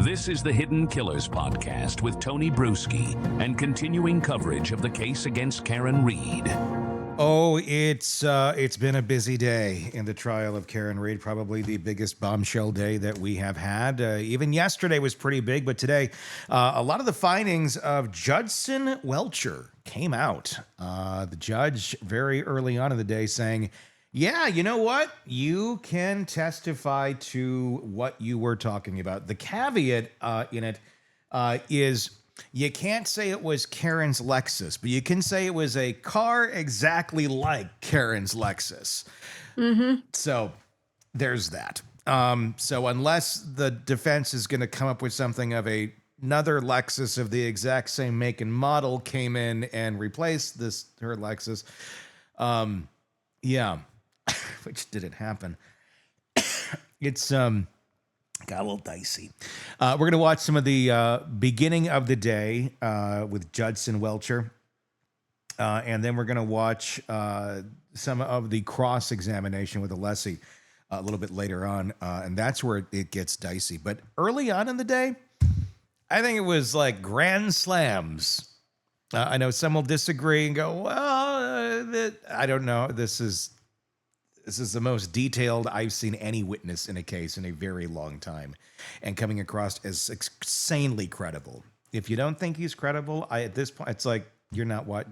This is the Hidden Killers podcast with Tony Bruschi and continuing coverage of the case against Karen Reed. Oh, it's been a busy day in the trial of Karen Reed, probably the biggest bombshell day that we have had. Even yesterday was pretty big, but today, a lot of the findings of Judson Welcher came out. The judge very early on in the day saying, yeah, you know what? You can testify to what you were talking about. The caveat in it is you can't say it was Karen's Lexus, but you can say it was a car exactly like Karen's Lexus. Mm-hmm. So there's that. So unless the defense is going to come up with something of another Lexus of the exact same make and model came in and replaced her Lexus, yeah, which didn't happen. It's got a little dicey. We're going to watch some of the beginning of the day with Judson Welcher. And then we're going to watch some of the cross-examination with Alessi a little bit later on. And that's where it gets dicey. But early on in the day, I think it was like grand slams. I know some will disagree and go, well, I don't know. This is the most detailed I've seen any witness in a case in a very long time, and coming across as insanely credible. If you don't think he's credible, at this point, it's like you're not what.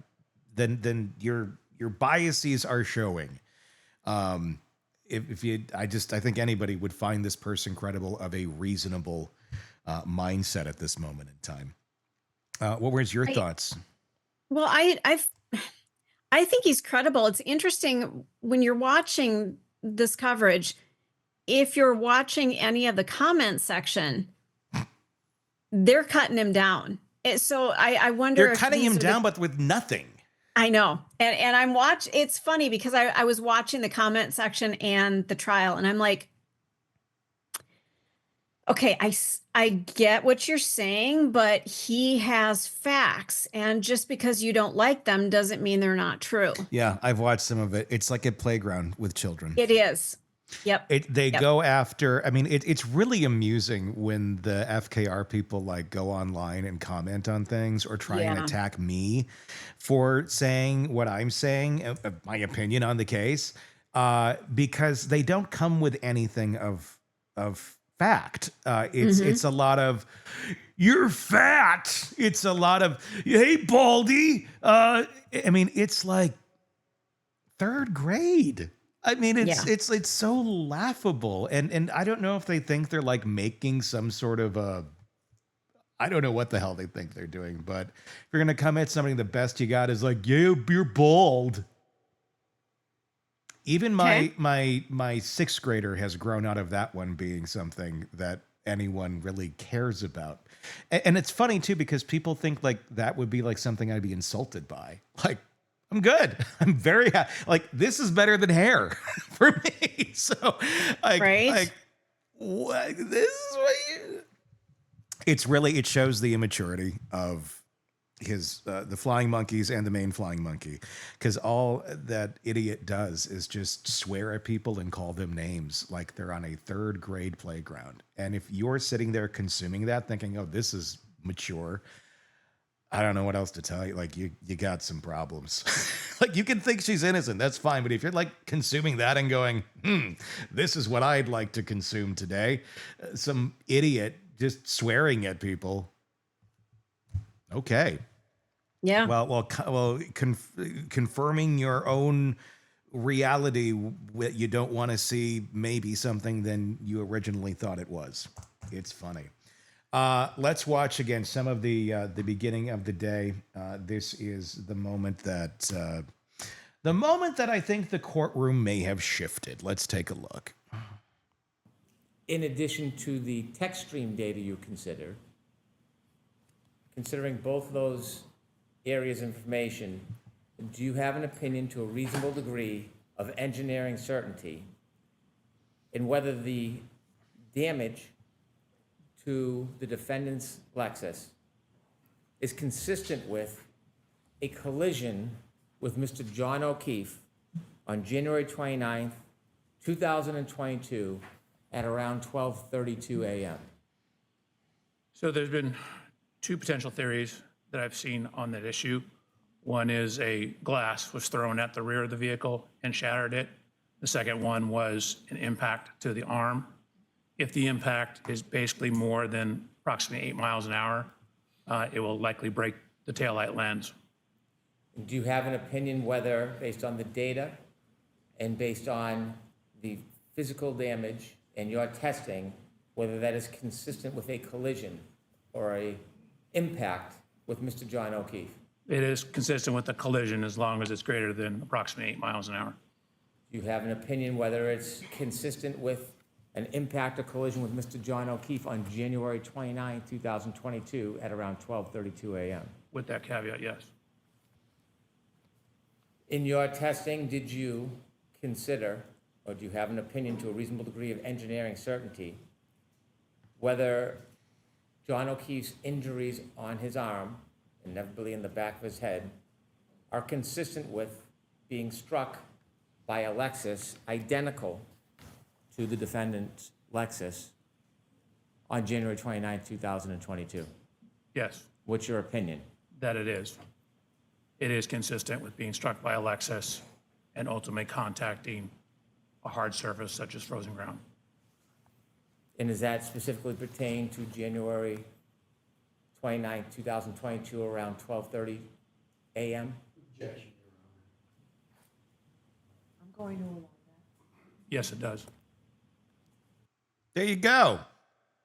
Then your biases are showing. I think anybody would find this person credible of a reasonable mindset at this moment in time. What were your thoughts? Well, I think he's credible. It's interesting when you're watching this coverage, if you're watching any of the comment section, they're cutting him down. So I wonder they're cutting him down, but with nothing. I know. And it's funny because I was watching the comment section and the trial, and I'm like, okay, I get what you're saying, but he has facts. And just because you don't like them doesn't mean they're not true. Yeah, I've watched some of it. It's like a playground with children. It is. Yep. They go after, I mean, it's really amusing when the FKR people like go online and comment on things or try and attack me for saying what I'm saying, my opinion on the case, because they don't come with anything of fact. It's a lot of you're fat. It's a lot of hey Baldy. I mean, it's like third grade. I mean, it's so laughable, and I don't know if they think they're like making some sort of I don't know what the hell they think they're doing, but if you're gonna come at somebody, the best you got is like, yeah, you're bald. Even my sixth grader has grown out of that one being something that anyone really cares about. And it's funny too, because people think like that would be like something I'd be insulted by. Like, I'm good. I'm very happy. Like, this is better than hair for me. So like what, this is what it shows the immaturity of his the flying monkeys and the main flying monkey, because all that idiot does is just swear at people and call them names like they're on a third grade playground. And if you're sitting there consuming that thinking, oh, this is mature, I don't know what else to tell you. Like you got some problems. Like you can think she's innocent, that's fine, but if you're like consuming that and going, this is what I'd like to consume today, some idiot just swearing at people. Okay. Yeah. Well, confirming your own reality that you don't want to see maybe something than you originally thought it was. It's funny. Let's watch again some of the beginning of the day. This is the moment that I think the courtroom may have shifted. Let's take a look. In addition to the text stream data you consider, considering both those areas of information, do you have an opinion to a reasonable degree of engineering certainty in whether the damage to the defendant's Lexus is consistent with a collision with Mr. John O'Keefe on January 29th, 2022 at around 12:32 a.m.? So there's been two potential theories that I've seen on that issue. One is a glass was thrown at the rear of the vehicle and shattered it. The second one was an impact to the arm. If the impact is basically more than approximately 8 miles an hour, it will likely break the taillight lens. Do you have an opinion whether, based on the data and based on the physical damage and your testing, whether that is consistent with a collision or a impact with Mr. John O'Keefe? It is consistent with the collision as long as it's greater than approximately 8 miles an hour. Do you have an opinion whether it's consistent with an impact or collision with Mr. John O'Keefe on January 29, 2022 at around 12:32 a.m.? With that caveat, yes. In your testing, did you consider, or do you have an opinion to a reasonable degree of engineering certainty, whether John O'Keefe's injuries on his arm, inevitably in the back of his head, are consistent with being struck by a Lexus identical to the defendant's Lexus on January 29, 2022? Yes, What's your opinion? that it is. It is consistent with being struck by a Lexus and ultimately contacting a hard surface such as frozen ground. And does that specifically pertain to January 29, 2022, around 12:30 a.m.? Yes, it does. There you go.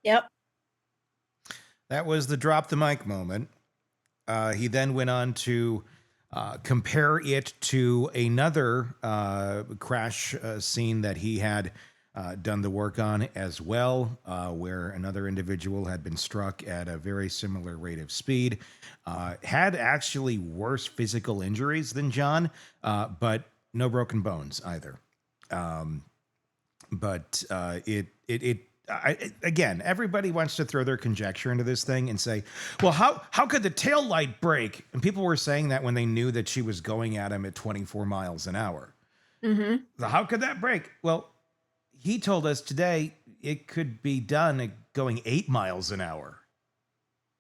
Yep. That was the drop the mic moment. He then went on to compare it to another crash scene that he had done the work on as well, where another individual had been struck at a very similar rate of speed, had actually worse physical injuries than John, but no broken bones either. Again, everybody wants to throw their conjecture into this thing and say, well, how could the tail light break? And people were saying that when they knew that she was going at him at 24 miles an hour. Mm-hmm. So how could that break? Well, he told us today it could be done at going 8 miles an hour.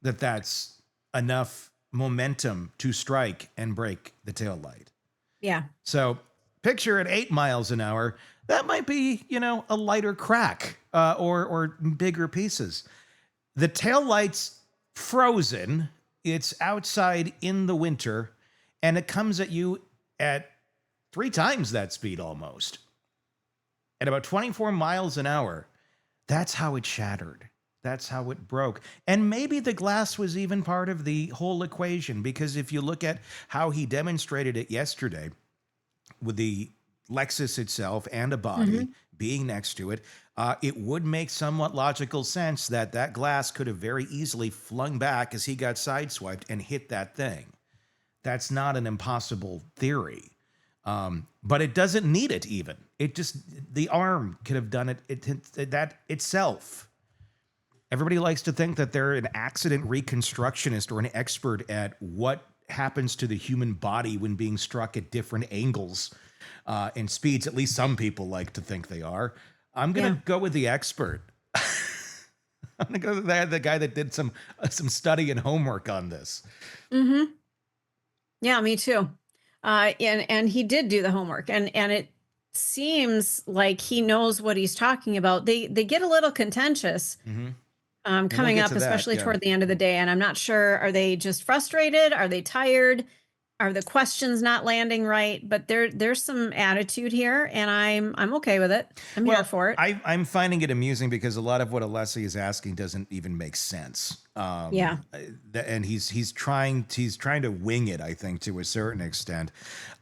That's enough momentum to strike and break the tail light. Yeah. So picture at 8 miles an hour, that might be, a lighter crack or bigger pieces. The tail light's frozen. It's outside in the winter, and it comes at you at 3 times that speed almost. At about 24 miles an hour, that's how it shattered. That's how it broke. And maybe the glass was even part of the whole equation, because if you look at how he demonstrated it yesterday with the Lexus itself and a body being next to it, it would make somewhat logical sense that that glass could have very easily flung back as he got sideswiped and hit that thing. That's not an impossible theory. But it doesn't need it even. It just, the arm could have done it that itself. Everybody likes to think that they're an accident reconstructionist or an expert at what happens to the human body when being struck at different angles and speeds. At least some people like to think they are. I'm going to go with the expert. I'm going to go with the guy that did some study and homework on this. Mm-hmm. Yeah, me too. And he did do the homework, and it seems like he knows what he's talking about. They get a little contentious coming get up, to that, especially yeah. toward the end of the day. And I'm not sure, are they just frustrated? Are they tired? Are the questions not landing right? But there's some attitude here, and I'm okay with it. I'm here for it. I'm finding it amusing because a lot of what Alessi is asking doesn't even make sense. Yeah. And he's trying to wing it, I think, to a certain extent,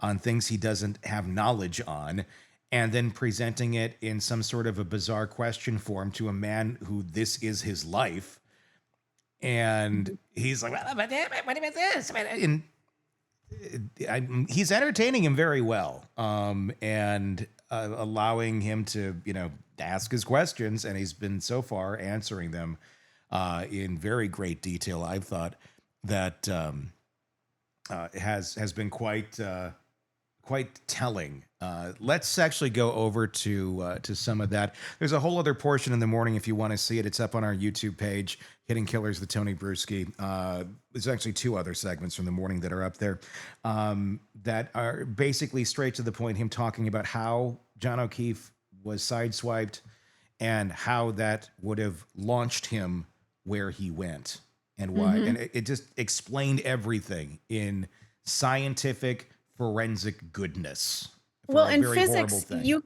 on things he doesn't have knowledge on, and then presenting it in some sort of a bizarre question form to a man who this is his life, and he's like, "Well, but damn it, what about this?" And he's entertaining him very well, and allowing him to, ask his questions, and he's been so far answering them in very great detail. I've thought that has been quite telling Let's actually go over to some of that. There's a whole other portion in the morning if you want to see it. It's up on our YouTube page, Hitting Killers with Tony Bruschi. There's actually 2 other segments from the morning that are up there that are basically straight to the point. Him talking about how John O'Keefe was sideswiped and how that would have launched him where he went and why. And it just explained everything in scientific forensic goodness. Well, in physics, you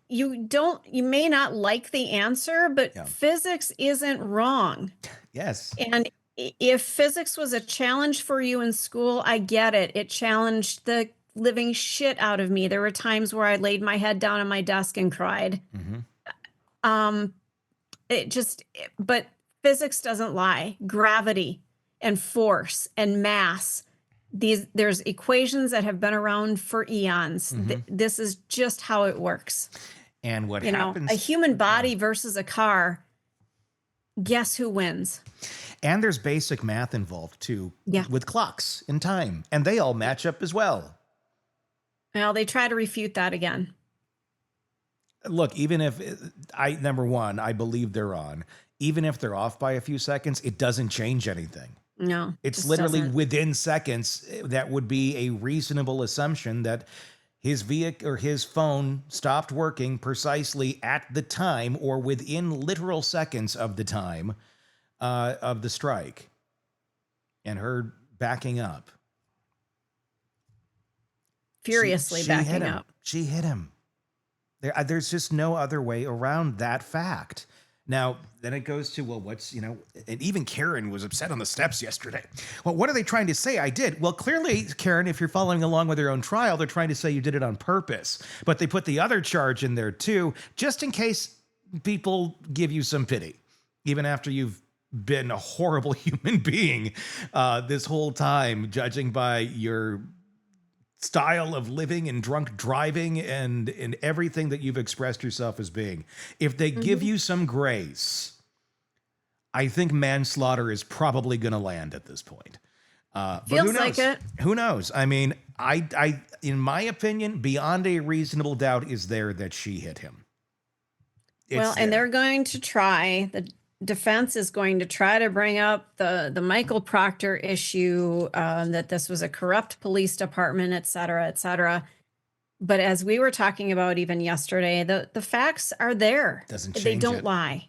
may not like the answer, but physics isn't wrong. Yes. And if physics was a challenge for you in school, I get it. It challenged the living shit out of me. There were times where I laid my head down on my desk and cried. But physics doesn't lie. Gravity and force and mass. There's equations that have been around for eons. This is just how it works. And what happens? A human body versus a car. Guess who wins? And there's basic math involved too, Yeah. with clocks and time, and they all match up as well. Well, they try to refute that again. Look, even if number one, I believe they're on. Even if they're off by a few seconds, it doesn't change anything. No, It's literally within seconds. That would be a reasonable assumption that his vehicle or his phone stopped working precisely at the time or within literal seconds of the time of the strike and her backing up. Furiously backing up. She hit him. There's just no other way around that fact. Now, then it goes to, well, and even Karen was upset on the steps yesterday. Well, what are they trying to say? I did. Well, clearly, Karen, if you're following along with their own trial, they're trying to say you did it on purpose. But they put the other charge in there too, just in case people give you some pity, even after you've been a horrible human being this whole time, judging by your style of living and drunk driving and in everything that you've expressed yourself as being. If they give you some grace, I think manslaughter is probably going to land at this point. But Feels who knows? like it. Who knows? I mean, I, in my opinion, beyond a reasonable doubt is there that she hit him. And they're going to try, the defense is going to try to bring up the Michael Proctor issue, that this was a corrupt police department, et cetera, et cetera. But as we were talking about even yesterday, the facts are there. Doesn't change They don't it. lie.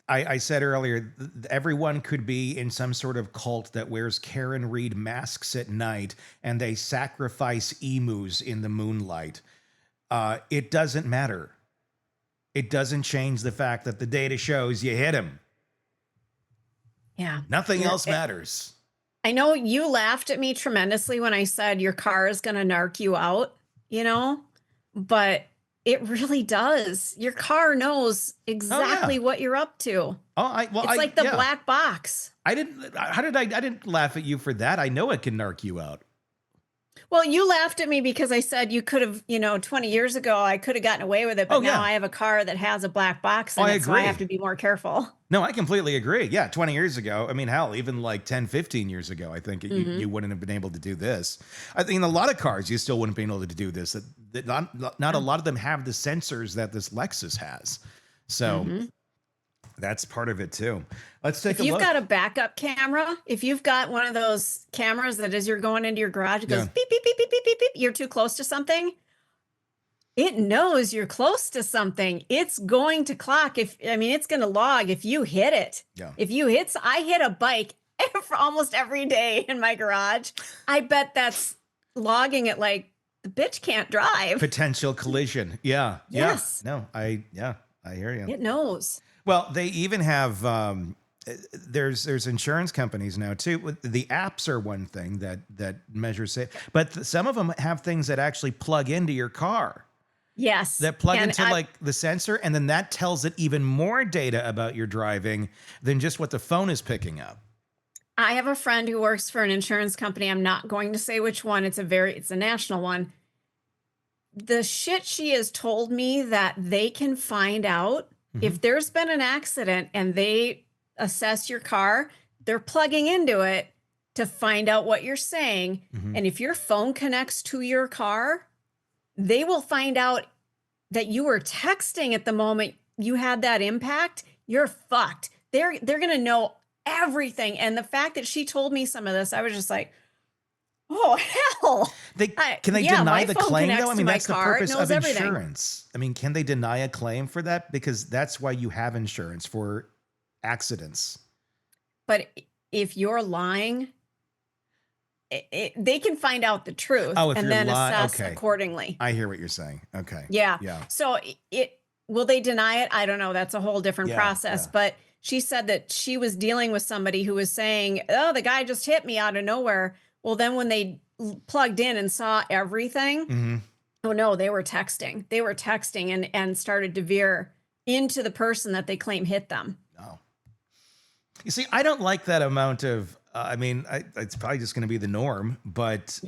I said earlier, everyone could be in some sort of cult that wears Karen Reed masks at night and they sacrifice emus in the moonlight. It doesn't matter. It doesn't change the fact that the data shows you hit him. Yeah. Nothing else matters. I know you laughed at me tremendously when I said your car is going to narc you out, but it really does. Your car knows exactly what you're up to. It's like the black box. I didn't laugh at you for that. I know it can narc you out. Well, you laughed at me because I said you could have, 20 years ago, I could have gotten away with it. But now I have a car that has a black box in it, so I have to be more careful. No, I completely agree. Yeah, 20 years ago. I mean, hell, even like 10, 15 years ago, I think you wouldn't have been able to do this. I think in a lot of cars, you still wouldn't be able to do this. Not a lot of them have the sensors that this Lexus has. So that's part of it too. Let's take a look. If you've got a backup camera, if you've got one of those cameras that as you're going into your garage, it goes beep, beep, beep, beep, beep, beep, beep, you're too close to something. It knows you're close to something. It's going to clock. It's going to log if you hit it. Yeah. I hit a bike almost every day in my garage. I bet that's logging it like the bitch can't drive. Potential collision. Yeah. Yes. Yeah. No, I hear you. It knows. Well, they even have there's insurance companies now too. The apps are one thing that measures it, but some of them have things that actually plug into your car. Yes. That plug into like the sensor, and then that tells it even more data about your driving than just what the phone is picking up. I have a friend who works for an insurance company. I'm not going to say which one. It's a national one. The shit she has told me that they can find out if there's been an accident and they assess your car, they're plugging into it to find out what you're saying. And if your phone connects to your car, they will find out that you were texting at the moment you had that impact, you're fucked. They're going to know everything. And the fact that she told me some of this, I was just like, oh, hell. Can they yeah, deny my the phone claim, connects though? I to mean, my that's the car. It purpose knows of everything. insurance. I mean, can they deny a claim for that? Because that's why you have insurance, for accidents. But if you're lying, they can find out the truth If and you're then lying, assess okay. accordingly. I hear what you're saying. Okay. Yeah. Yeah. So will they deny it? I don't know. That's a whole different Yeah, process. yeah. But she said that she was dealing with somebody who was saying, oh, the guy just hit me out of nowhere. Well, then when they plugged in and saw everything, Mm-hmm. oh no, they were texting. They were texting and started to veer into the person that they claim hit them. No. You see, I don't like that amount of, it's probably just going to be the norm, but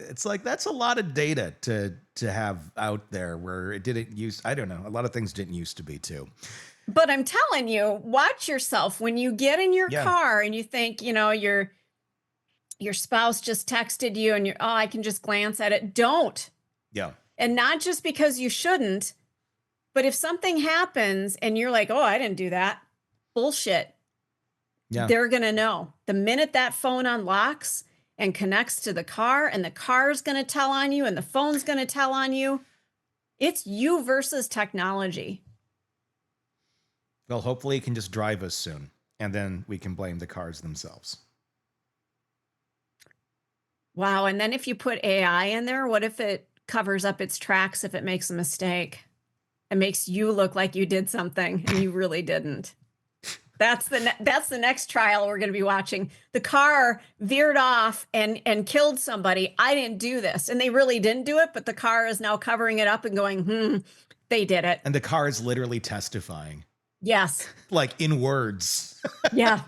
it's like, that's a lot of data to have out there where it didn't use, I don't know, a lot of things didn't used to be too. But I'm telling you, watch yourself when you get in your Yeah. car and you think, your spouse just texted you and I can just glance at it. Don't. Yeah. And not just because you shouldn't, but if something happens and you're like, oh, I didn't do that. Bullshit. Yeah. They're going to know. The minute that phone unlocks and connects to the car and the car's going to tell on you and the phone's going to tell on you, it's you versus technology. Well, hopefully it can just drive us soon, and then we can blame the cars themselves. Wow. And then if you put AI in there, what if it covers up its tracks if it makes a mistake? It makes you look like you did something and you really didn't. That's the next trial we're going to be watching. The car veered off and killed somebody. I didn't do this. And they really didn't do it, but the car is now covering it up and going, they did it. And the car is literally testifying. Yes. Like in words. Yeah.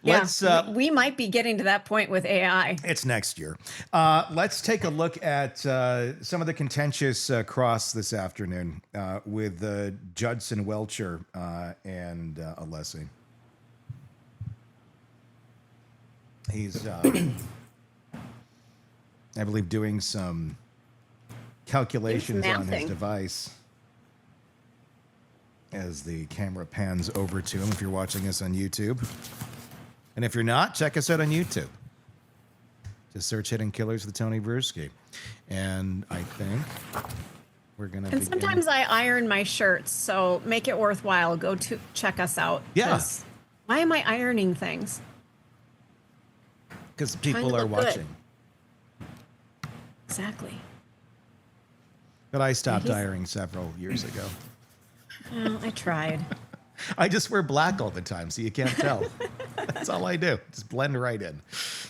Let's we might be getting to that point with AI. It's next year. Let's take a look at some of the contentious cross this afternoon with Judson Welcher and Alessi. He's, I believe, doing some calculations on his device as the camera pans over to him if you're watching us on YouTube. And if you're not, check us out on YouTube. Just search Hidden Killers with Tony Bruschi. And I think we're going to begin. Sometimes I iron my shirts, so make it worthwhile. Go to check us out. Yeah. Why am I ironing things? Because people are watching. Good. Exactly. But I stopped ironing several years ago. Well, I tried. I just wear black all the time, so you can't tell. That's all I do. Just blend right in.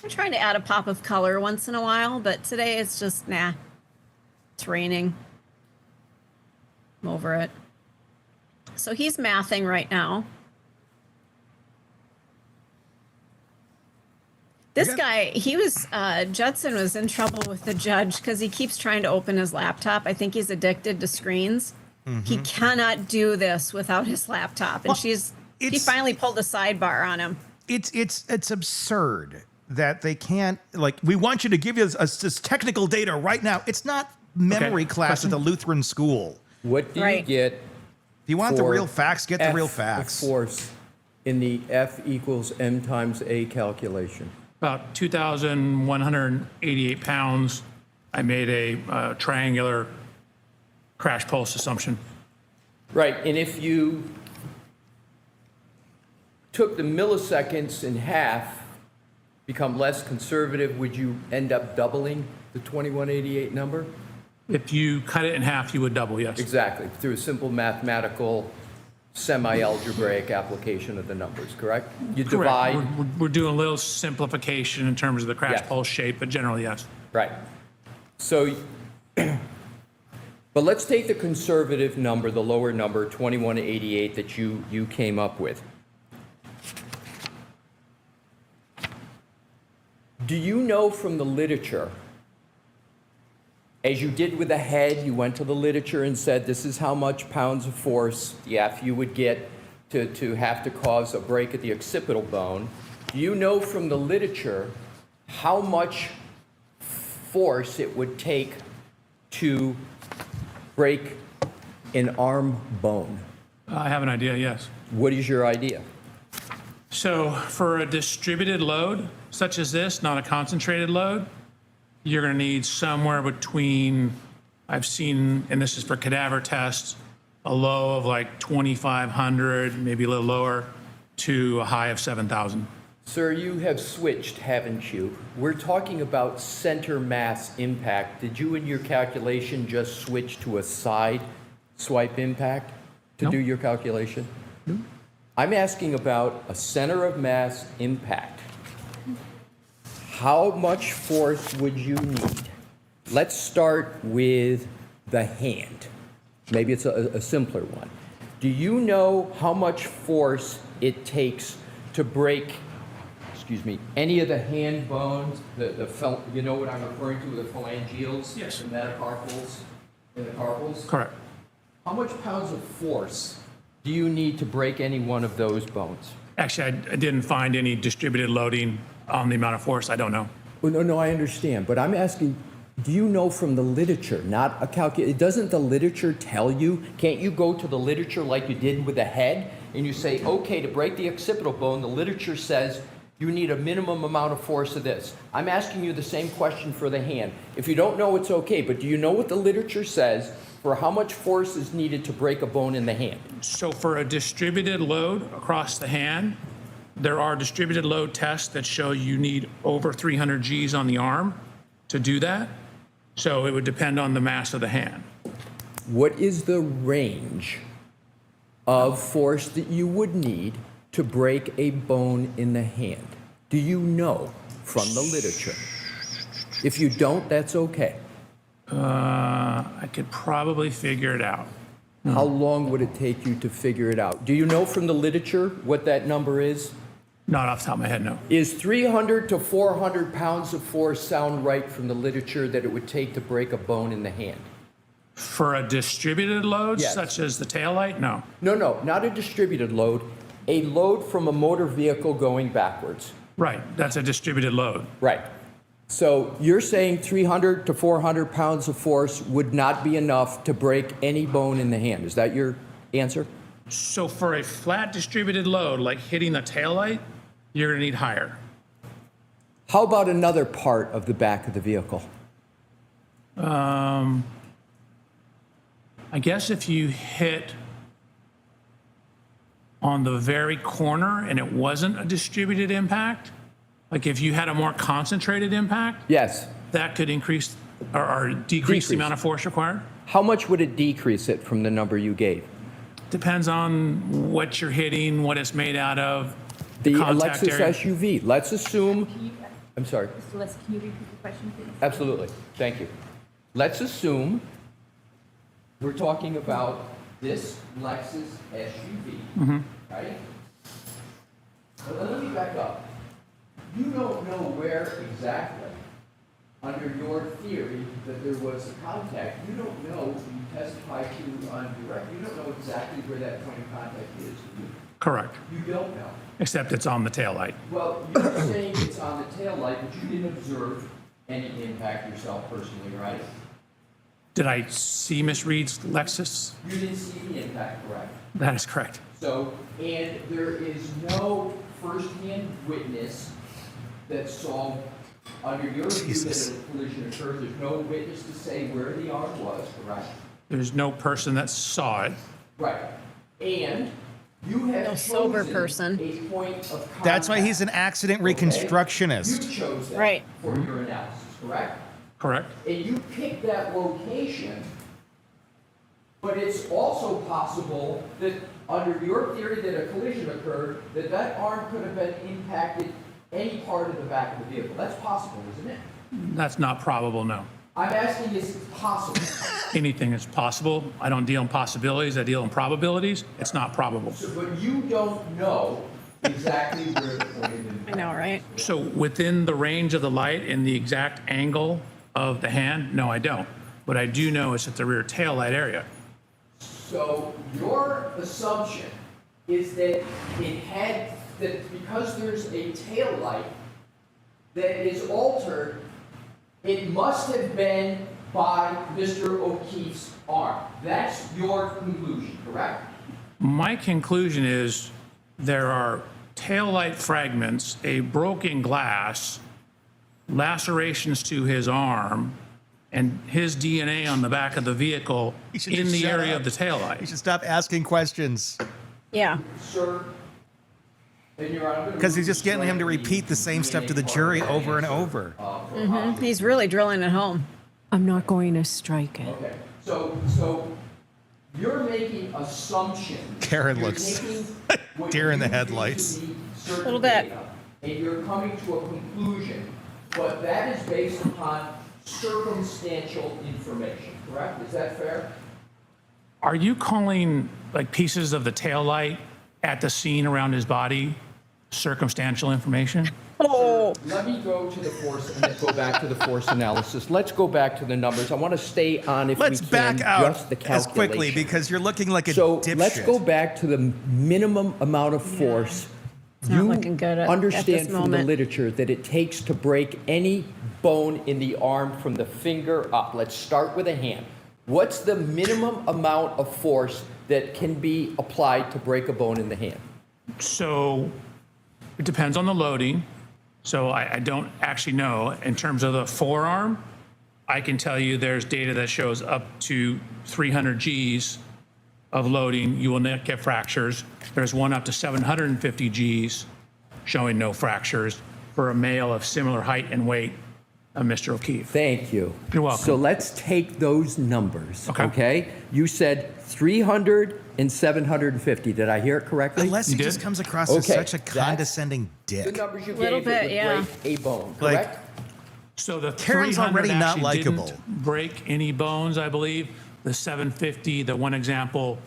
I'm trying to add a pop of color once in a while, but today it's just, nah. It's raining. I'm over it. So he's mathing right now. This guy, Judson was in trouble with the judge because he keeps trying to open his laptop. I think he's addicted to screens. Mm-hmm. He cannot do this without his laptop. And he finally pulled a sidebar on him. It's absurd that they can't, we want you to give us this technical data right now. It's not memory class at the Lutheran school. What do you get? If you want the real facts, get the real facts. Force in the F equals M times A calculation. About 2,188 pounds. I made a triangular crash pulse assumption. Right, and if you took the milliseconds in half, become less conservative, would you end up doubling the 2188 number? If you cut it in half, you would double, yes. Exactly, through a simple mathematical, semi-algebraic application of the numbers, correct? You divide. Correct. We're doing a little simplification in terms of the crash pulse shape, but generally, yes. Right. So, but let's take the conservative number, the lower number, 2188, that you came up with. Do you know from the literature, as you did with the head, you went to the literature and said, this is how much pounds of force the F you would get to have to cause a break at the occipital bone. Do you know from the literature how much force it would take to break an arm bone? I have an idea, yes. What is your idea? So for a distributed load, such as this, not a concentrated load, you're going to need somewhere between, I've seen, and this is for cadaver tests, a low of like 2,500, maybe a little lower, to a high of 7,000. Sir, you have switched, haven't you? We're talking about center mass impact. Did you in your calculation just switch to a side swipe impact to No. do your calculation? No. I'm asking about a center of mass impact. How much force would you need? Let's start with the hand. Maybe it's a simpler one. Do you know how much force it takes to break, any of the hand bones, you know what I'm referring to, the phalangeals? Yes. The metacarpals, and the carpals? Correct. How much pounds of force do you need to break any one of those bones? Actually, I didn't find any distributed loading on the amount of force. I don't know. Well, no, I understand, but I'm asking, do you know from the literature, not a calculation, doesn't the literature tell you, can't you go to the literature like you did with the head, and you say, okay, to break the occipital bone, the literature says you need a minimum amount of force of this. I'm asking you the same question for the hand. If you don't know, it's okay, but do you know what the literature says for how much force is needed to break a bone in the hand? So for a distributed load across the hand, there are distributed load tests that show you need over 300 Gs on the arm to do that. So it would depend on the mass of the hand. What is the range of force that you would need to break a bone in the hand? Do you know from the literature? If you don't, that's okay. I could probably figure it out. How long would it take you to figure it out? Do you know from the literature what that number is? Not off the top of my head, no. Is 300 to 400 pounds of force sound right from the literature that it would take to break a bone in the hand? For a distributed load, Yes. such as the taillight, no. No, not a distributed load. A load from a motor vehicle going backwards. Right, that's a distributed load. Right. So you're saying 300 to 400 pounds of force would not be enough to break any bone in the hand. Is that your answer? So for a flat distributed load, like hitting the taillight, you're gonna need higher. How about another part of the back of the vehicle? I guess if you hit on the very corner and it wasn't a distributed impact, like if you had a more concentrated impact, Yes. that could increase or decrease the amount of force required. How much would it decrease it from the number you gave? Depends on what you're hitting, what it's made out of, The contact Lexus area. SUV. Let's assume, I'm sorry. Mr. West, can you repeat the question, please? Absolutely. Thank you. Let's assume we're talking about this Lexus SUV, right? But let me back up. You don't know where exactly, under your theory, that there was a contact. You don't know, you testified to on direct, you don't know exactly where that point of contact is. Correct, You don't know. except it's on the taillight. Well, you're saying it's on the taillight, but you didn't observe any impact yourself personally, right? Did I see Miss Reed's Lexus? You didn't see the impact, correct? That is correct. So, and there is no firsthand witness that saw, under your view, that a collision occurred. There's no witness to say where the arm was, correct? There's no person that saw it. Right. And you have No sober chosen person. a point of contact. That's why he's an accident okay? reconstructionist. You chose that Right. for your analysis, correct? Correct. And you picked that location, but it's also possible that under your theory that a collision occurred, that that arm could have been impacted any part of the back of the vehicle. That's possible, isn't it? That's not probable, no. I'm asking, is it possible? Anything is possible. I don't deal in possibilities, I deal in probabilities. It's not probable. So, but you don't know exactly where the point of impact. I know, right? So within the range of the light and the exact angle of the hand, no, I don't. What I do know is at the rear tail light area. So your assumption is that that because there's a tail light that is altered, it must have been by Mr. O'Keefe's arm. That's your conclusion, correct? My conclusion is there are taillight fragments, a broken glass, lacerations to his arm, and his DNA on the back of the vehicle You should in just the shut area up. of the taillight. You should stop asking questions. Yeah. Sir, and Your Honor, I'm gonna Because he's move just getting him to strike repeat the same stuff to the jury over and over. He's really drilling it home. I'm not going to strike it. Okay, so you're making assumptions. Karen You're looks taking what deer in the you believe headlights. to be certain Little bit. data, and you're coming to a conclusion, but that is based upon circumstantial information, correct? Is that fair? Are you calling like pieces of the taillight at the scene around his body circumstantial information? Oh. Let me go to the force and then go back to the force analysis. Let's go back to the numbers. I want to stay on, if Let's we can, back out just the as quickly calculation. because you're looking like a So dipshit. let's go back to the minimum amount of force. It's not looking good at this understand from the moment. literature that it takes to break any bone in the arm from the finger up. Let's start with a hand. What's the minimum amount of force that can be applied to break a bone in the hand? So it depends on the loading. So I don't actually know. In terms of the forearm, I can tell you there's data that shows up to 300 Gs of loading, you will not get fractures. There's one up to 750 Gs showing no fractures for a male of similar height and weight of Mr. O'Keefe. Thank you. You're welcome. So let's take those numbers, Okay. okay? You said 300 and 750. Did I hear it correctly? Unless he You just did? comes across as Okay, such a that's condescending The dick. numbers you Little gave bit, that would yeah. break a bone, Like- correct? So the Karen's 300 already not actually likable. didn't break any bones, I believe. The 750, the one example,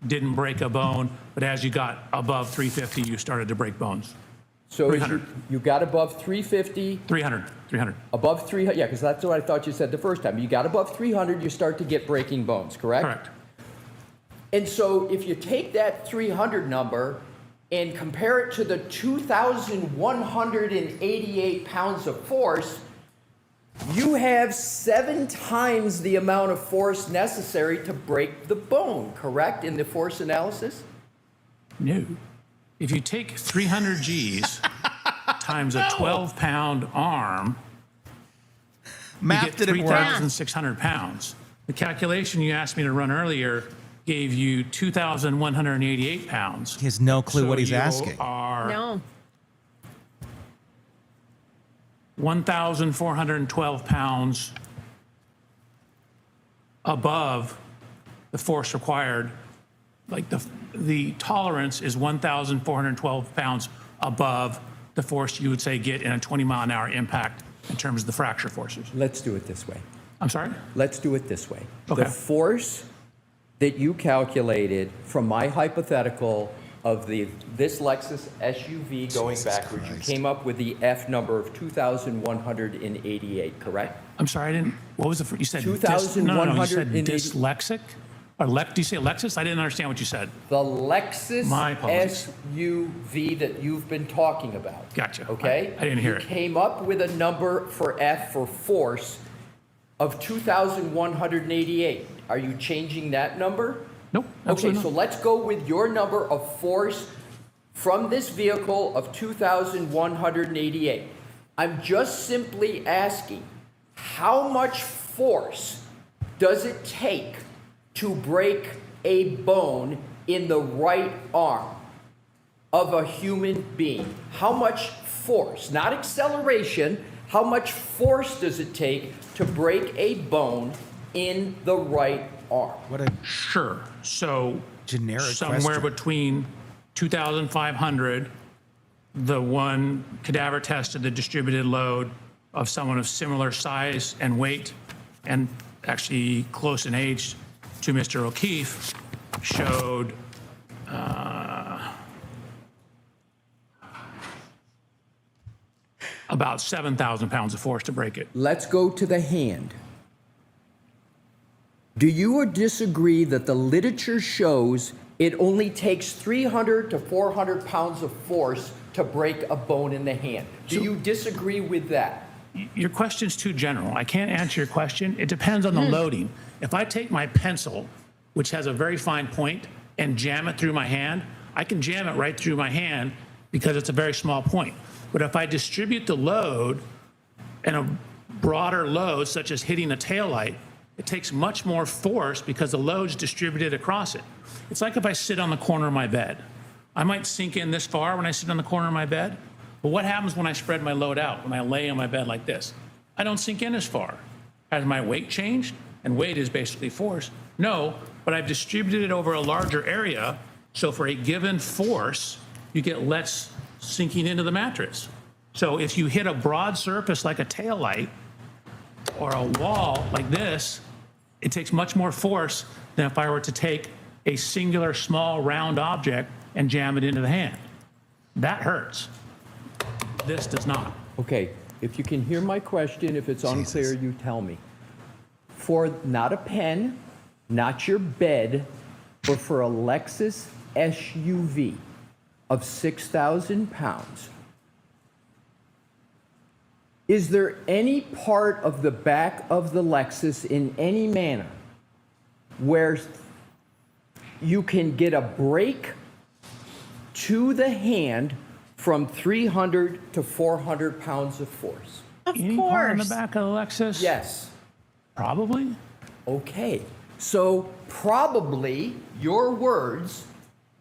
didn't break a bone, but as you got above 350, you started to break bones. So as 300. you got above 350, 300. above 300, yeah, because that's what I thought you said the first time. You got above 300, you start to get breaking bones, correct? Correct. And so if you take that 300 number and compare it to the 2,188 pounds of force, you have 7 times the amount of force necessary to break the bone, correct, in the force analysis? No. If you take 300 Gs times a 12-pound arm, you Math get didn't work. 3,600 pounds. The calculation you asked me to run earlier gave you 2,188 pounds. He has no clue So what he's you asking. are No. 1,412 pounds above the force required. Like the tolerance is 1,412 pounds above the force you would say get in a 20-mile-an-hour impact in terms of the fracture forces. Let's do it this way. I'm sorry? Let's do it this way. Okay. The force that you calculated from my hypothetical of this Lexus SUV going backwards, you came up with the F number of 2,188, correct? I'm sorry, I didn't, what was the, you said? No, you said 2,180 dyslexic? Or do you say Lexus? I didn't understand what you said. The Lexus My apologies. SUV that you've been talking about. Gotcha. Okay? I didn't hear it. You came up with a number for F for force of 2,188. Are you changing that number? Nope, Okay, absolutely so not. let's go with your number of force from this vehicle of 2,188. I'm just simply asking, how much force does it take to break a bone in the right arm of a human being? How much force, not acceleration, how much force does it take to break a bone in the right arm? What a Sure. So generic somewhere question. between 2,500, the one cadaver tested the distributed load of someone of similar size and weight, and actually close in age to Mr. O'Keefe, showed about 7,000 pounds of force to break it. Let's go to the hand. Do you disagree that the literature shows it only takes 300 to 400 pounds of force to break a bone in the hand? Do you disagree with that? Your question's too general. I can't answer your question. It depends on the loading. If I take my pencil, which has a very fine point, and jam it through my hand, I can jam it right through my hand because it's a very small point. But if I distribute the load and a broader load, such as hitting a taillight, it takes much more force because the load's distributed across it. It's like if I sit on the corner of my bed. I might sink in this far when I sit on the corner of my bed, but what happens when I spread my load out, when I lay on my bed like this? I don't sink in as far. Has my weight changed? And weight is basically force. No, but I've distributed it over a larger area, so for a given force, you get less sinking into the mattress. So if you hit a broad surface like a taillight or a wall like this, it takes much more force than if I were to take a singular small round object and jam it into the hand. That hurts. This does not. Okay, if you can hear my question, if it's unclear, you tell me. For not a pen, not your bed, but for a Lexus SUV of 6,000 pounds, is there any part of the back of the Lexus in any manner where you can get a brake to the hand from 300 to 400 pounds of force? Of Any part on the course. back of the Lexus? Yes. Probably. Okay. So probably, your words,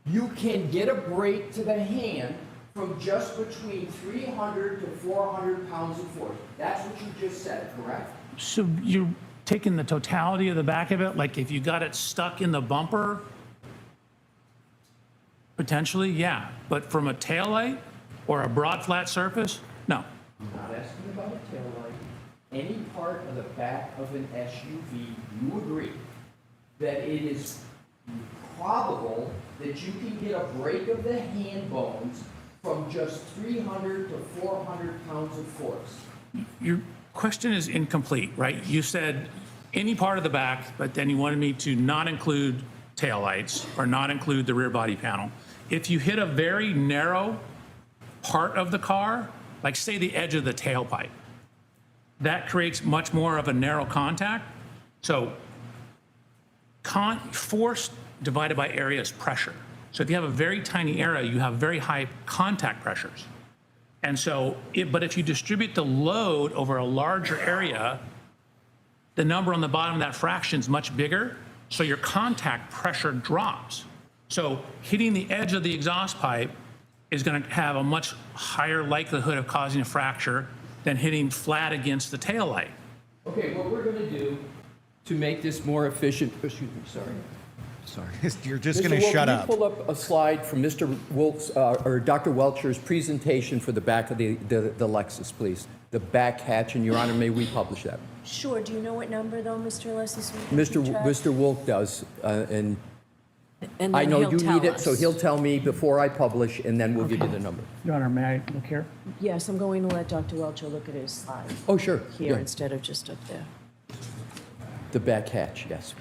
you can get a brake to the hand from just between 300 to 400 pounds of force. That's what you just said, correct? So you're taking the totality of the back of it? Like if you got it stuck in the bumper? Potentially, yeah. But from a taillight or a broad flat surface? No. I'm not asking about a taillight. Any part of the back of an SUV, you agree that it is probable that you can get a break of the hand bones from just 300 to 400 pounds of force? Your question is incomplete, right? You said any part of the back, but then you wanted me to not include taillights or not include the rear body panel. If you hit a very narrow part of the car, like say the edge of the tailpipe, that creates much more of a narrow contact. So force divided by area is pressure. So if you have a very tiny area, you have very high contact pressures. And so, but if you distribute the load over a larger area, the number on the bottom of that fraction is much bigger, so your contact pressure drops. So hitting the edge of the exhaust pipe is going to have a much higher likelihood of causing a fracture than hitting flat against the tail light. Okay, what we're going to do to make this more efficient, excuse me, sorry. You're just Mr. going to Wolf, shut can up. you pull up a slide from Mr. Wolf's, or Dr. Welcher's presentation for the back of the Lexus, please? The back hatch, and Your Honor, may we publish that? Sure. Do you know what number, though, Mr. Leslie? So Mr. Wolf does, and And I then know he'll you tell need it, so us. he'll tell me before I publish, and then we'll give you the number. Your Honor, may I look here? Yes, I'm going to let Dr. Welcher look at his slide Oh, sure. here Yeah. instead of just up there. The back hatch, yes.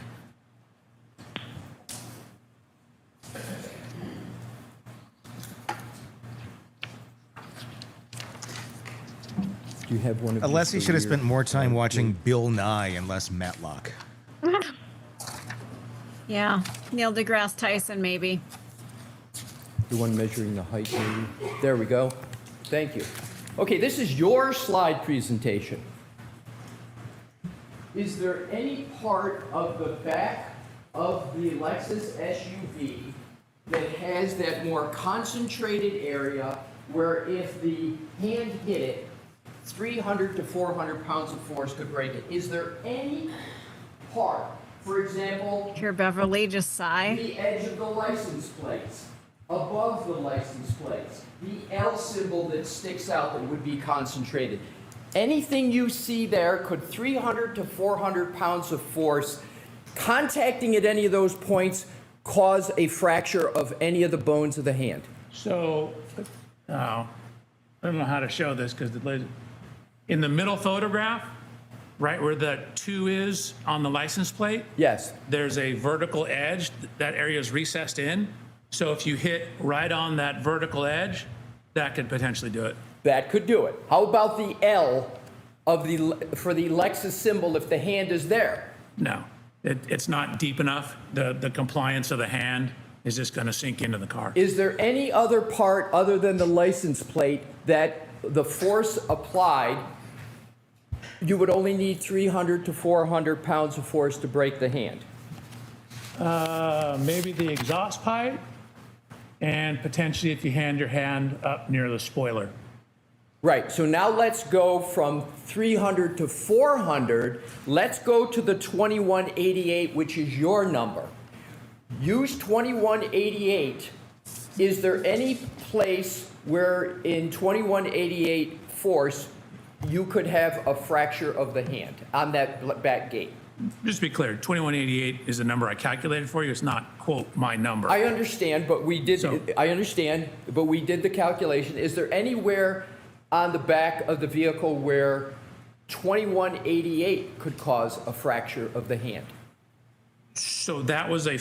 Do you have one of these Alessi for should have your- spent more time watching Bill Nye and less Matlock. Yeah, Neil deGrasse Tyson, maybe. The one measuring the height, maybe? There we go. Thank you. Okay, this is your slide presentation. Is there any part of the back of the Lexus SUV that has that more concentrated area where if the hand hit it, 300 to 400 pounds of force could break it? Is there any part, for example, Hear Beverly just sigh. the edge of the license plates, above the license plates, the L symbol that sticks out that would be concentrated? Anything you see there, could 300 to 400 pounds of force contacting at any of those points cause a fracture of any of the bones of the hand? So, I don't know how to show this because in the middle photograph, right where the 2 is on the license plate, Yes. there's a vertical edge. That area is recessed in. So if you hit right on that vertical edge, that could potentially do it. That could do it. How about the L for the Lexus symbol if the hand is there? No, it's not deep enough. The compliance of the hand is just going to sink into the car. Is there any other part other than the license plate that the force applied, you would only need 300 to 400 pounds of force to break the hand? Maybe the exhaust pipe, and potentially if you hand your hand up near the spoiler. Right, so now let's go from 300 to 400. Let's go to the 2188, which is your number. Use 2188. Is there any place where in 2188 force you could have a fracture of the hand on that back gate? Just to be clear, 2188 is the number I calculated for you. It's not, quote, my number. I understand, but we did. So- I understand, but we did the calculation. Is there anywhere on the back of the vehicle where 2188 could cause a fracture of the hand? So that was a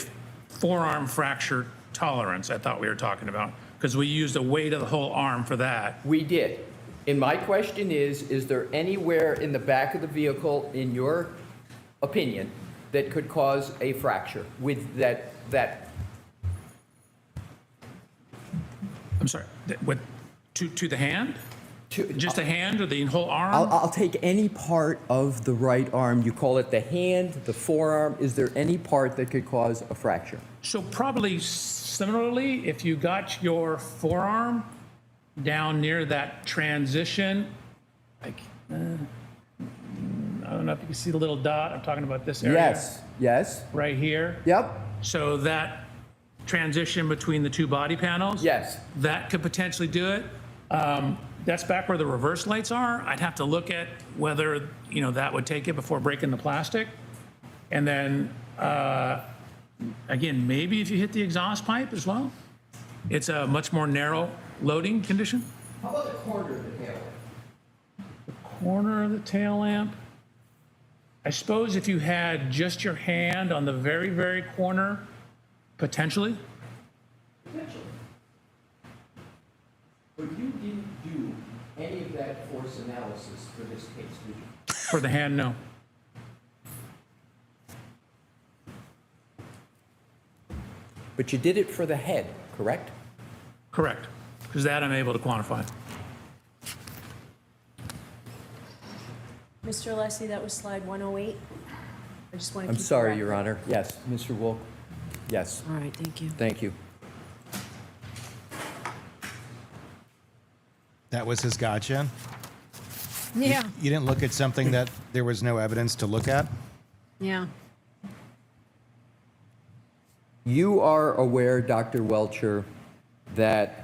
forearm fracture tolerance I thought we were talking about, because we used the weight of the whole arm for that. We did. And my question is there anywhere in the back of the vehicle, in your opinion, that could cause a fracture with that? I'm sorry, with to the hand? Just the hand or the whole arm? I'll take any part of the right arm. You call it the hand, the forearm. Is there any part that could cause a fracture? So probably similarly, if you got your forearm down near that transition, like, I don't know if you can see the little dot. I'm talking about this area. Yes, yes. Right here. Yep, So that transition between the two body panels. yes. That could potentially do it. That's back where the reverse lights are. I'd have to look at whether, that would take it before breaking the plastic. And then, again, maybe if you hit the exhaust pipe as well. It's a much more narrow loading condition. How about the corner of the tail lamp? Corner of the tail lamp. I suppose if you had just your hand on the very, very corner, potentially. Potentially. But you didn't do any of that force analysis for this case, did you? For the hand, no. But you did it for the head, correct? Correct. Because that I'm able to quantify. Mr. Alessi, that was slide 108. I just want to I'm keep sorry, track. Your Honor. Yes, Mr. Wolk. Yes, All right, thank you. thank you. That was his gotcha. Yeah. You didn't look at something that there was no evidence to look at? Yeah. You are aware, Dr. Welcher, that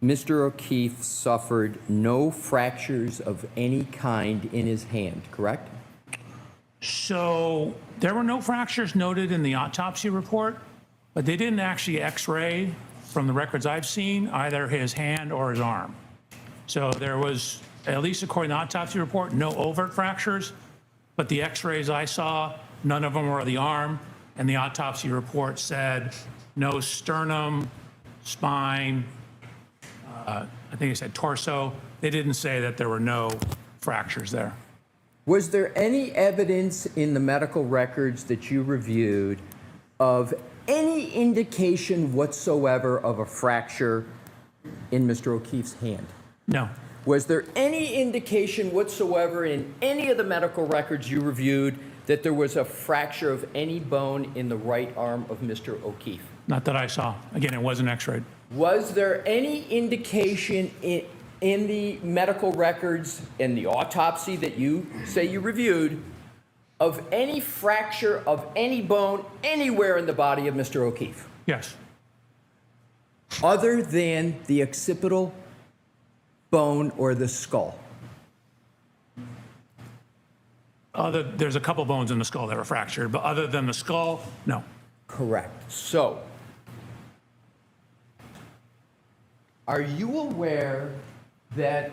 Mr. O'Keefe suffered no fractures of any kind in his hand, correct? So there were no fractures noted in the autopsy report, but they didn't actually x-ray, from the records I've seen, either his hand or his arm. So there was, at least according to the autopsy report, no overt fractures, but the x-rays I saw, none of them were the arm, and the autopsy report said no sternum, spine, I think it said torso. They didn't say that there were no fractures there. Was there any evidence in the medical records that you reviewed of any indication whatsoever of a fracture in Mr. O'Keefe's hand? No. Was there any indication whatsoever in any of the medical records you reviewed that there was a fracture of any bone in the right arm of Mr. O'Keefe? Not that I saw. Again, it wasn't x-rayed. Was there any indication in the medical records and the autopsy that you say you reviewed of any fracture of any bone anywhere in the body of Mr. O'Keefe, Yes. other than the occipital bone or the skull? There's a couple bones in the skull that were fractured, but other than the skull, no. Correct. So, are you aware that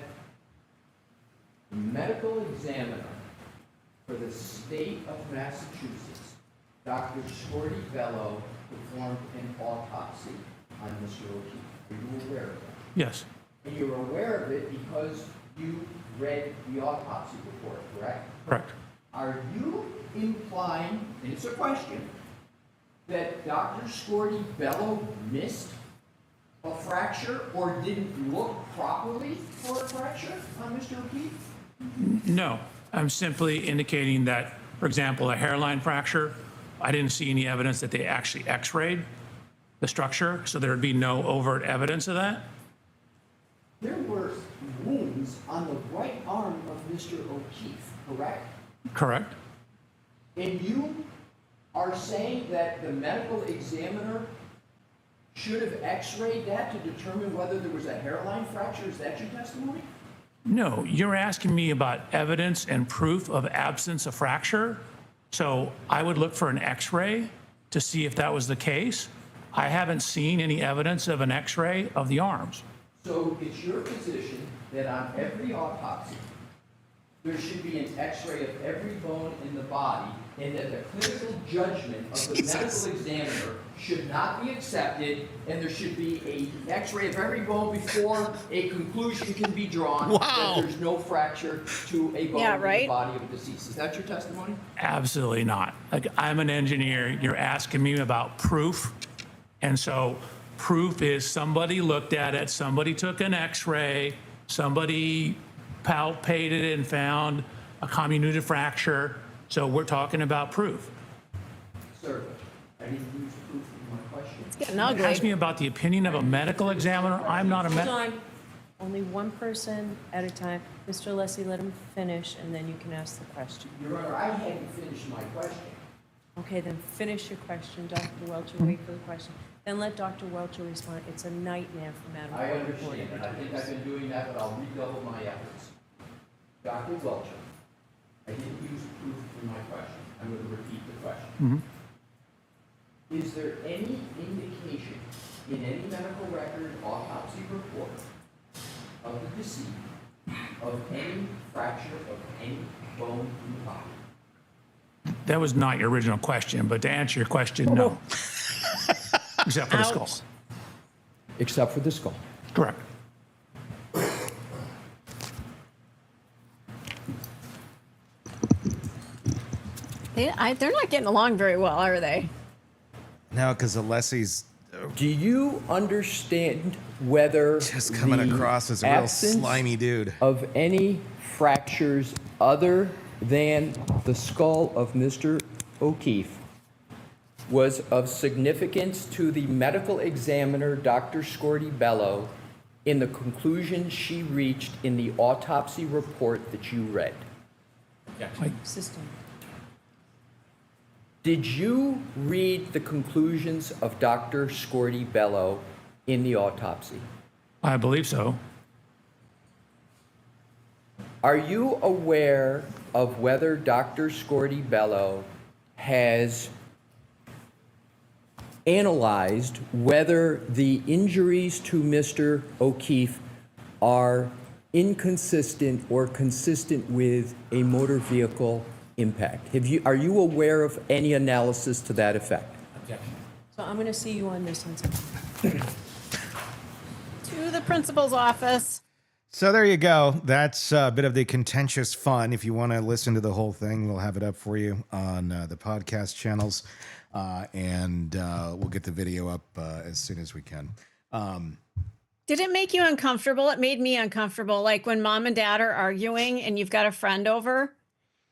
the medical examiner for the state of Massachusetts, Dr. Shorty Bello, performed an autopsy on Mr. O'Keefe? Are you aware of that? Yes. And you're aware of it because you read the autopsy report, correct? Correct. Are you implying, and it's a question, that Dr. Scorty Bello missed a fracture or didn't look properly for a fracture on Mr. O'Keefe? No, I'm simply indicating that, for example, a hairline fracture, I didn't see any evidence that they actually x-rayed the structure, so there would be no overt evidence of that. There were wounds on the right arm of Mr. O'Keefe, correct? Correct. And you are saying that the medical examiner should have x-rayed that to determine whether there was a hairline fracture? Is that your testimony? No, you're asking me about evidence and proof of absence of fracture. So I would look for an x-ray to see if that was the case. I haven't seen any evidence of an x-ray of the arms. So it's your position that on every autopsy, there should be an x-ray of every bone in the body, and that the clinical judgment of the medical examiner should not be accepted, and there should be an x-ray of every bone before a conclusion can be drawn that there's no fracture to a bone in the body of a deceased. Is that your testimony? Absolutely not. Like, I'm an engineer. You're asking me about proof. And so proof is somebody looked at it, somebody took an x-ray, somebody palpated it and found a comminuted fracture. So we're talking about proof. Sir, I didn't use proof in my question. It's getting You ugly. asked me about the opinion of a medical examiner. I'm not a Hold medical. on. Only one person at a time. Mr. Alessi, let him finish, and then you can ask the question. Your Honor, I hadn't finished my question. Okay, then finish your question. Dr. Welcher, wait for the question. Then let Dr. Welcher respond. It's a nightmare for Madam I Board Reporter. understand, and I think I've been doing that, but I'll redouble my efforts. Dr. Welcher, I didn't use proof in my question. I'm going to repeat the question. Is there any indication in any medical record, autopsy report of the deceased of any fracture of any bone in the body? That was not your original question, but to answer your question, no. Except for the skull. Except for the skull. Correct. They're not getting along very well, are they? No, because Alessi's Do you understand whether just coming the across as a real absence slimy dude. of any fractures other than the skull of Mr. O'Keefe was of significance to the medical examiner, Dr. Scorty Bello, in the conclusion she reached in the autopsy report that you read? System. Did you read the conclusions of Dr. Scorty Bello in the autopsy? I believe so. Are you aware of whether Dr. Scorty Bello has analyzed whether the injuries to Mr. O'Keefe are inconsistent or consistent with a motor vehicle impact? Are you aware of any analysis to that effect? So I'm going to see you on this one. To the principal's office. So there you go. That's a bit of the contentious fun. If you want to listen to the whole thing, we'll have it up for you on the podcast channels. And we'll get the video up as soon as we can. Did it make you uncomfortable? It made me uncomfortable. Like when mom and dad are arguing and you've got a friend over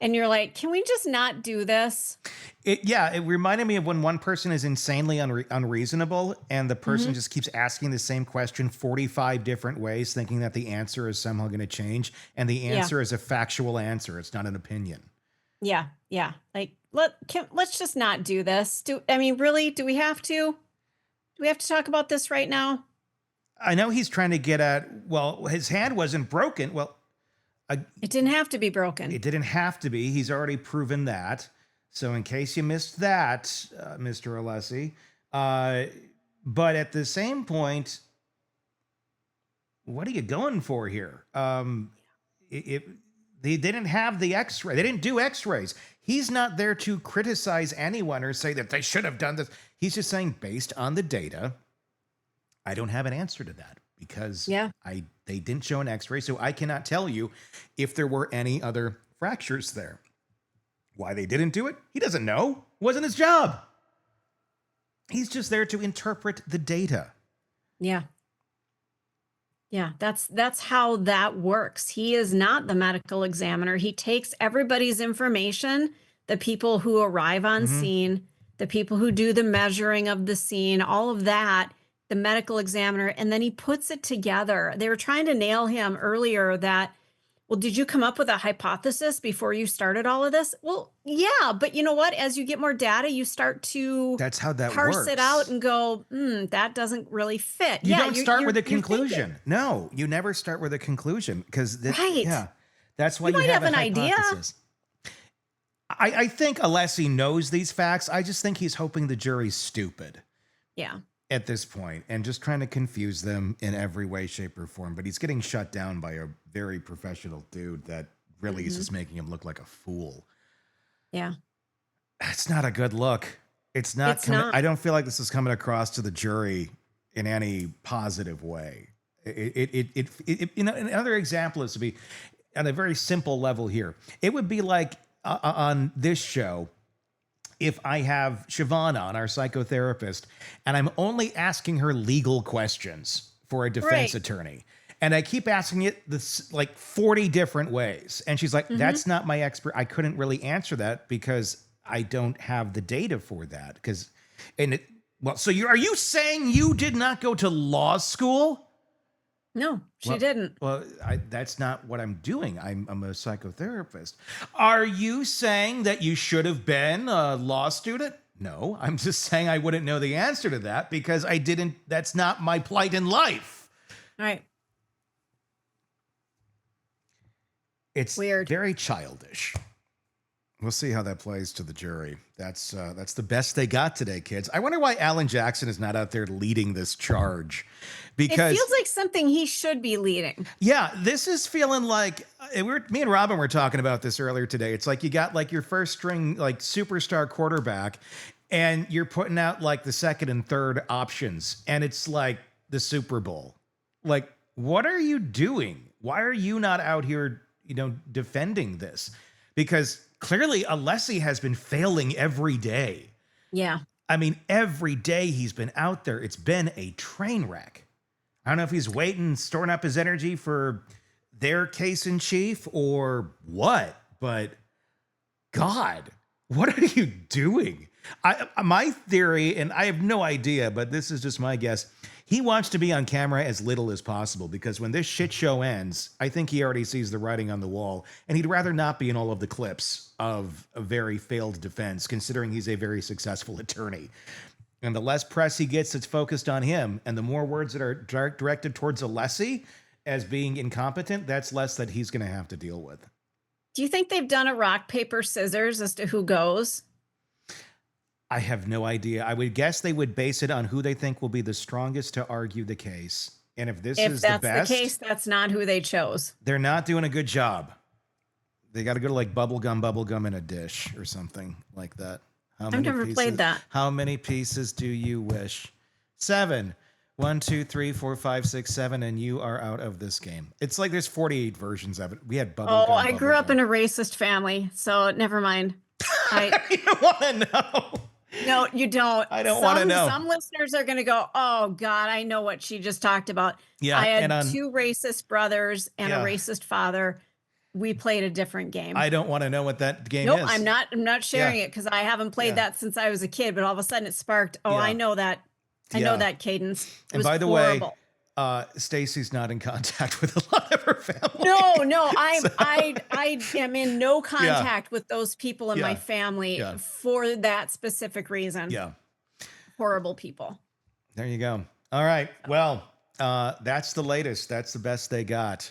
and you're like, can we just not do this? It reminded me of when one person is insanely unreasonable and the person just keeps asking the same question 45 different ways, thinking that the answer is somehow going to change. And the answer is a factual answer. It's not an opinion. Yeah. Yeah. Like, let's just not do this. Really, do we have to? Do we have to talk about this right now? I know he's trying to get at, well, his hand wasn't broken. Well, It didn't have to be broken. it didn't have to be. He's already proven that. So in case you missed that, Mr. Alessi, but at the same point, what are you going for here? They didn't have the x-ray. They didn't do x-rays. He's not there to criticize anyone or say that they should have done this. He's just saying, based on the data, I don't have an answer to that because Yeah. they didn't show an x-ray, so I cannot tell you if there were any other fractures there. Why they didn't do it, he doesn't know. Wasn't his job. He's just there to interpret the data. Yeah. Yeah, that's how that works. He is not the medical examiner. He takes everybody's information, the people who arrive on scene, the people who do the measuring of the scene, all of that, the medical examiner, and then he puts it together. They were trying to nail him earlier that, well, did you come up with a hypothesis before you started all of this? Well, yeah, but you know what? As you get more data, you start to That's how that parse works. it out and go, that doesn't really fit. You don't start with a you're thinking. conclusion. No, you never start with a conclusion because Right. Yeah, that's why You you, might have have a an idea. hypothesis. I think Alessi knows these facts. I just think he's hoping the jury's stupid Yeah. at this point and just trying to confuse them in every way, shape, or form. But he's getting shut down by a very professional dude that really is just making him look like a fool. Yeah. It's not a good look. It's not. It's not. I don't feel like this is coming across to the jury in any positive way. You know, another example is to be on a very simple level here. It would be like on this show, if I have Siobhan on, our psychotherapist, and I'm only asking her legal questions for a defense attorney. And I keep asking it this like 40 different ways. And she's like, that's not my expert. I couldn't really answer that because I don't have the data for that. So are you saying you did not go to law school? No, she didn't. Well, that's not what I'm doing. I'm a psychotherapist. Are you saying that you should have been a law student? No, I'm just saying I wouldn't know the answer to that because I didn't. That's not my plight in life. All right. It's Weird. very childish. We'll see how that plays to the jury. That's the best they got today, kids. I wonder why Alan Jackson is not out there leading this charge. Because It feels like something he should be leading. yeah, this is feeling like me and Robin were talking about this earlier today. It's like you got like your first string like superstar quarterback and you're putting out like the second and third options and it's like the Super Bowl. Like, what are you doing? Why are you not out here, defending this? Because clearly Alessi has been failing every day. Yeah. I mean, every day he's been out there, it's been a train wreck. I don't know if he's waiting, storing up his energy for their case in chief or what, but God, what are you doing? My theory, and I have no idea, but this is just my guess. He wants to be on camera as little as possible because when this shit show ends, I think he already sees the writing on the wall and he'd rather not be in all of the clips of a very failed defense, considering he's a very successful attorney. And the less press he gets that's focused on him and the more words that are directed towards Alessi as being incompetent, that's less that he's going to have to deal with. Do you think they've done a rock, paper, scissors as to who goes? I have no idea. I would guess they would base it on who they think will be the strongest to argue the case. And if this is the best, that's the case, that's not who they chose. they're not doing a good job. They got to go to like bubblegum in a dish or something like that. I've never played that. How many pieces do you wish? 7. 1, 2, 3, 4, 5, 6, 7, and you are out of this game. It's like there's 48 versions of it. We had bubblegum. Oh, I grew up in a racist family, so never mind. You don't want to know. No, you don't. I don't want to know. Some listeners are going to go, oh, God, I know what she just talked about. Yeah, I had and 2 racist brothers and a racist father. We played a different game. I don't want to know what that game Nope, is. I'm not sharing it because I haven't played that since I was a kid, but all of a sudden it sparked. Oh, I know that. I know that cadence. It And was by the horrible. way, Stacy's not in contact with a lot of her family. No, I am in no contact with those people in my family for that specific reason. Yeah. Horrible people. There you go. All right. Well, that's the latest. That's the best they got.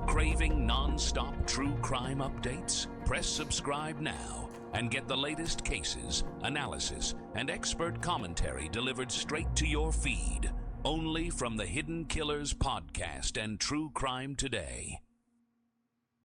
Craving non-stop true crime updates? Press subscribe now and get the latest cases, analysis, and expert commentary delivered straight to your feed. Only from the Hidden Killers podcast and True Crime Today.